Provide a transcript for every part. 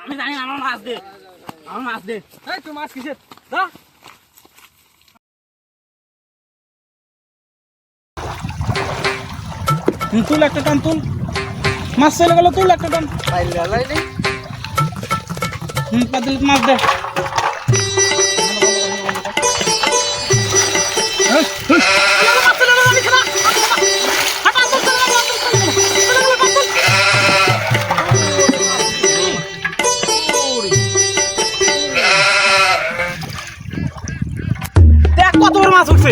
আমি জানি আমার মাছ দে, আমার মাছ দে। এই তুই মাছ কিসের দা তুল একটা টান, তুল মাছ চলে গেল, তুল একটা টান। পাইলাই নেই পাতিল মাছ দে। দেখ কত বড় মাছ উঠছে।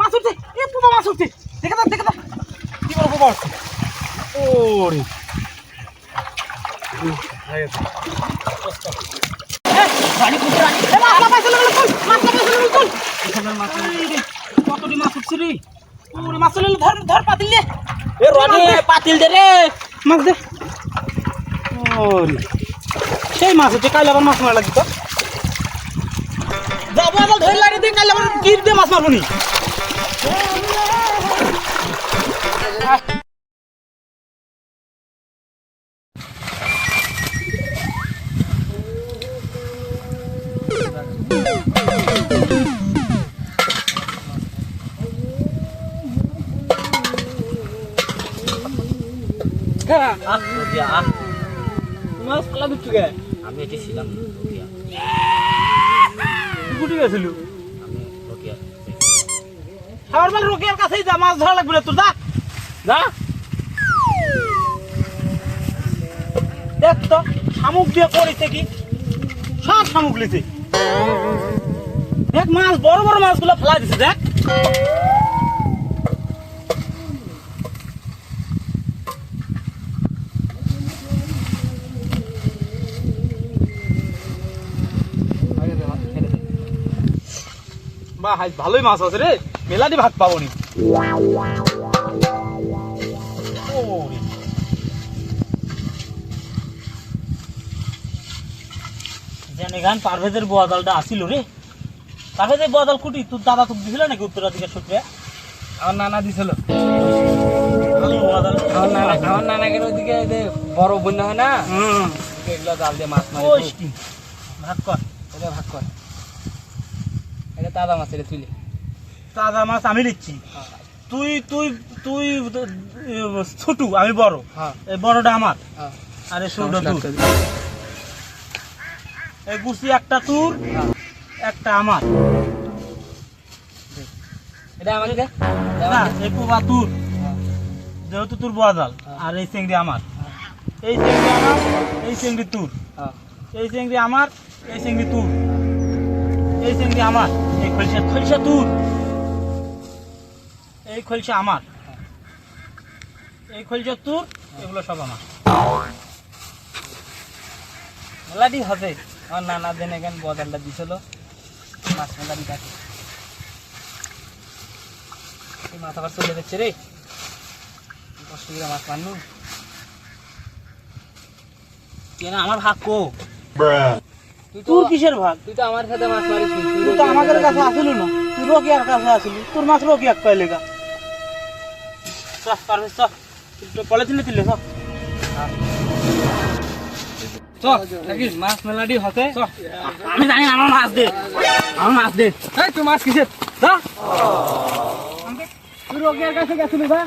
মাছ উঠছে, এ পুরো মাছ উঠছে। দেখে দাও, দেখে দাও কি বড় খবর। ওরে কতটি মাছ উঠছে রে। ওরে মাছ চলে ধর, ধর পাতিল দে। এ রনি পাতিল দে রে, মাছ দে। ওরে সেই মাছ হচ্ছে, কাল আবার মাছ মারা লাগবে তো। যাবো আবার ধরে লাগে দিয়ে, কাল আবার গির দিয়ে মাছ মারবো নি। মাছ পালা দিচ্ছ গে? আমি এটি ছিলাম রোকিয়া। গুটি গেছিল আমি রোকিয়া। খাবার বেলা রোকিয়ার কাছেই যা, মাছ ধরা লাগবে না তোর। যা যা, দেখ তো শামুক দিয়ে করেছে কি, সব শামুক লিছে। দেখ মাছ, বড় বড় মাছগুলো ফেলা দিছে। দেখ বা ভালোই মাছ আছে রে, মেলাটি ভাত পাবো নি। গান পারভেজের বোয়াদালটা আসিল রে। পারভেজের বোয়াদাল কুটি তোর দাদা তোকে দিছিল নাকি উত্তরাধিকার সূত্রে? আমার নানা দিছিল। বোয়াদাল আমার নানাকের ওইদিকে বড় বন্যা হয় না, এগুলো জাল দিয়ে মাছ মারে। ভাগ কর, এটা ভাগ কর, এটা তাজা মাছ, এটা তুলে। তাজা মাছ আমি দিচ্ছি। তুই তুই তুই ছোট, আমি বড়। হ্যাঁ এই বড়টা আমার, হ্যাঁ আরে ছোটটা তুই। এই গুছি একটা তোর, একটা আমার। এটা আমাকে দে। না এই পোবা তোর, যেহেতু তোর বোয়াদাল। আর এই চিংড়ি আমার, এই চিংড়ি আমার, এই চিংড়ি তোর, এই চিংড়ি আমার, এই চিংড়ি তোর, এই চিংড়ি আমার, এই খলসা, খলসা তোর, এই খলসা আমার, এই খলসা তোর, এগুলো সব আমার। মেলাটি হবে। আমার নানা দিন এখানে বদলটা দিছিল মাছ মেলাটি কাটে। এই মাথা আবার চলে যাচ্ছে রে, কষ্ট করে মাছ মারনু। কেন আমার ভাগ কো? তুই তো তোর কিসের ভাগ? তুই তো আমার সাথে মাছ মারিস। তুই তো আমাদের কাছে আসিল না, তুই রোকিয়ার কাছে আসিলি। তোর মাছ রোকিয়াক পাইলে গা। চল পারভেজ চল, পলিথিনে তুললে চল। দেখিস মাছ মেলাটি হতে। আমি জানি আমার মাছ দে, আমার মাছ দে। এই তুই মাছ কিসের দা তুই রোগের কাছে গেছিলি বা?